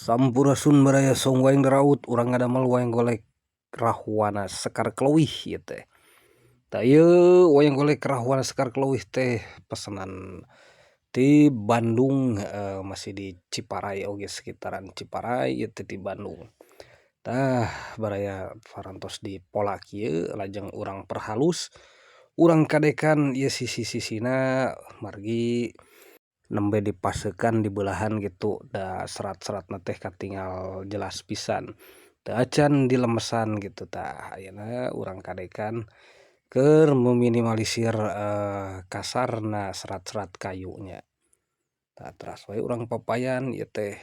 Sampurasun baraya song wayang daraut urang ngadamel wayang golek rahuana sekar keleuwih ieu teh. Da ieu wayang golek rahuana sekar keleuwih teh pesanan ti Bandung, masih di Ciparai oge sekitaran Ciparai ieu teh di Bandung. Tah baraya parantos di pola kieu lajeng urang perhalus, urang kadekan ieu sisi-sisina margi nembe dipaseukan di belahan gitu da serat-seratna teh katingal jelas pisan. Teu acan dilemesan gitu tah ayeuna urang kadekan keur meminimalisir kasarna serat-serat kayunya. Tah teras wae urang papayan ieu teh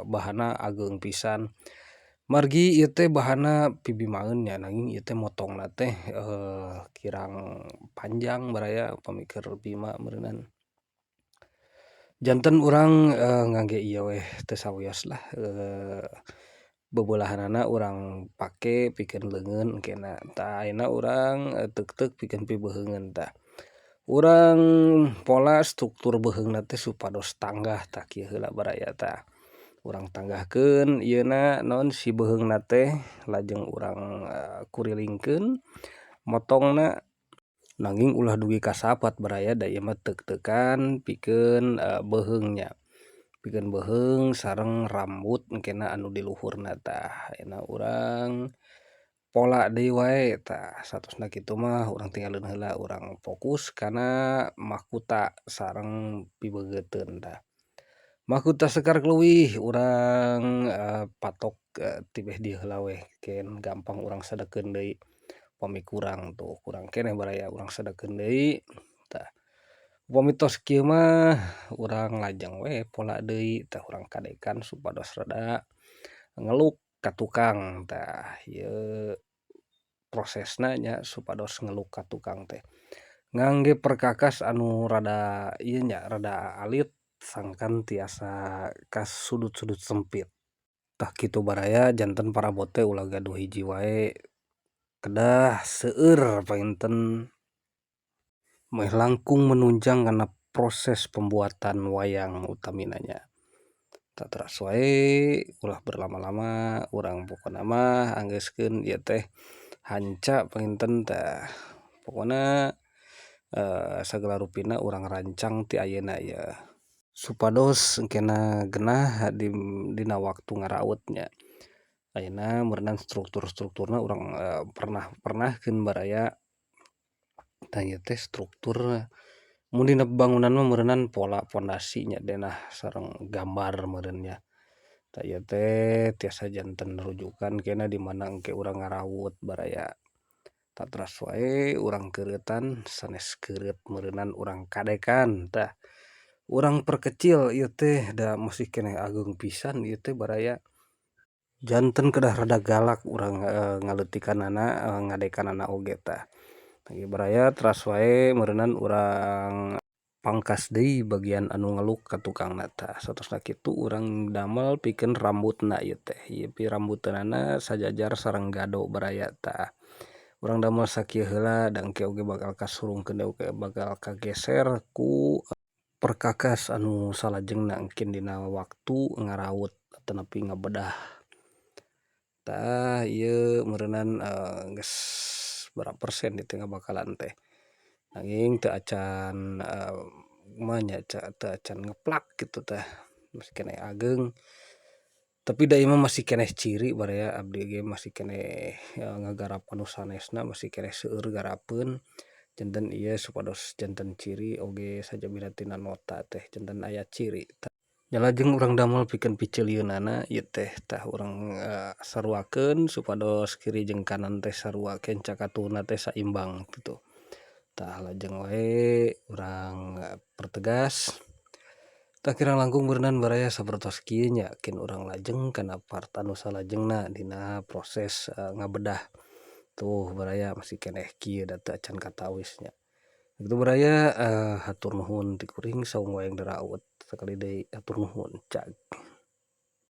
bahanna ageung pisan. Margi ieu teh bahanna pibimaeun nya nanging ieu teh motongna teh kirang panjang baraya upami keur bima meureunan. Janten urang ngangge ieu weh teu sawios lah bebulahanana urang pake pikeun leungeun engkena. Tah ayeuna urang teuk-teuk pikeun pibeheungeun tah. Urang pola struktur beheungna teh supados tanggah tah kieu heula baraya tah. Urang tanggahkeun ieuna naon si beheungna teh lajeng urang kurilingkeun motongna nanging ulah dugi ka sapat baraya da ieu mah teuk-teukan pikeun beheungnya. Pikeun beheung sareng rambut engkena anu di luhurna tah. Ayeuna urang pola deui wae tah satosna kitu mah urang tinggalkeun heula urang fokus kana mahkuta sareng pibeugeuten tah. Mahkuta sekar keleuwih urang patok tibeh di heula weh ken gampang urang sadekeun deui. Upami kurang tuh kurang keneh baraya urang sadekeun deui tah. Upami tos kieu mah urang lajeng we pola deui tah urang kadekan supados rada ngeluk ka tukang tah ieu prosesna nya supados ngeluk ka tukang teh. Ngangge perkakas anu rada ieu nya rada alit sangkan tiasa ka sudut-sudut sempit. Tah kitu baraya janten parabot teh ulah gaduh hiji wae kedah seueur painten meh langkung menunjang kana proses pembuatan wayang utamina nya. Tah teras wae ulah berlama-lama urang pokona mah anggeuskeun ieu teh hanca painten tah. Pokona sagala rupina urang rancang ti ayeuna ieu supados engkena genah dina waktu ngaraut nya. Ayeuna meureunan struktur-strukturna urang pernahkeun baraya tah ieu teh struktur mun dina bangunan mah meureunan pola pondasi nya denah sareng gambar meureun nya. Tah ieu teh tiasa janten rujukan kena di mana engke urang ngaraut baraya. Tah teras wae urang keureuten sanes keureut meureunan urang kadekan tah. Urang perkecil ieu teh da masih keneh ageung pisan ieu teh baraya. Janten kedah rada galak urang ngaleutikannana ngadekanana oge tah. Ieu baraya teras wae meureunan urang pangkas deui bagian anu ngeluk ka tukangna tah. Satosna kitu urang damel pikeun rambutna ieu teh. Ieu pi rambuteunana sajajar sareng gado baraya tah. Urang damel sakieu heula da engke oge bakal kasurungkeun oge bakal kageser ku perkakas anu salajengna engke dina waktu ngaraut atau nepi ngabedah. Tah ieu meureunan geus berapa persen ieu teh ngabakalan teh. Nanging teu acan kumaha nya teu acan ngeplak kitu tah. Masih keneh ageung. Tapi da ieu mah masih keneh ciri baraya abdi ge masih keneh ngagarap anu sanesna masih keneh seueur garapeun. Janten ieu supados janten ciri oge sajabina tina nota teh janten aya ciri. Nya lajeng urang damel pikeun picieulieunana ieu teh tah urang saruakeun supados kiri jeung kanan teh sarua kenca katuhna teh saimbang kitu. Tah lajeng wae urang pertegas tah kirang langkung beuneunan baraya sapertos kieu nya kin urang lajeng kana part anu salajengna dina proses ngabedah. Tuh baraya masih keneh kieu da teu acan katawis nya. Kitu baraya hatur nuhun ti kuring saung wayang daraut sakali deui hatur nuhun cag.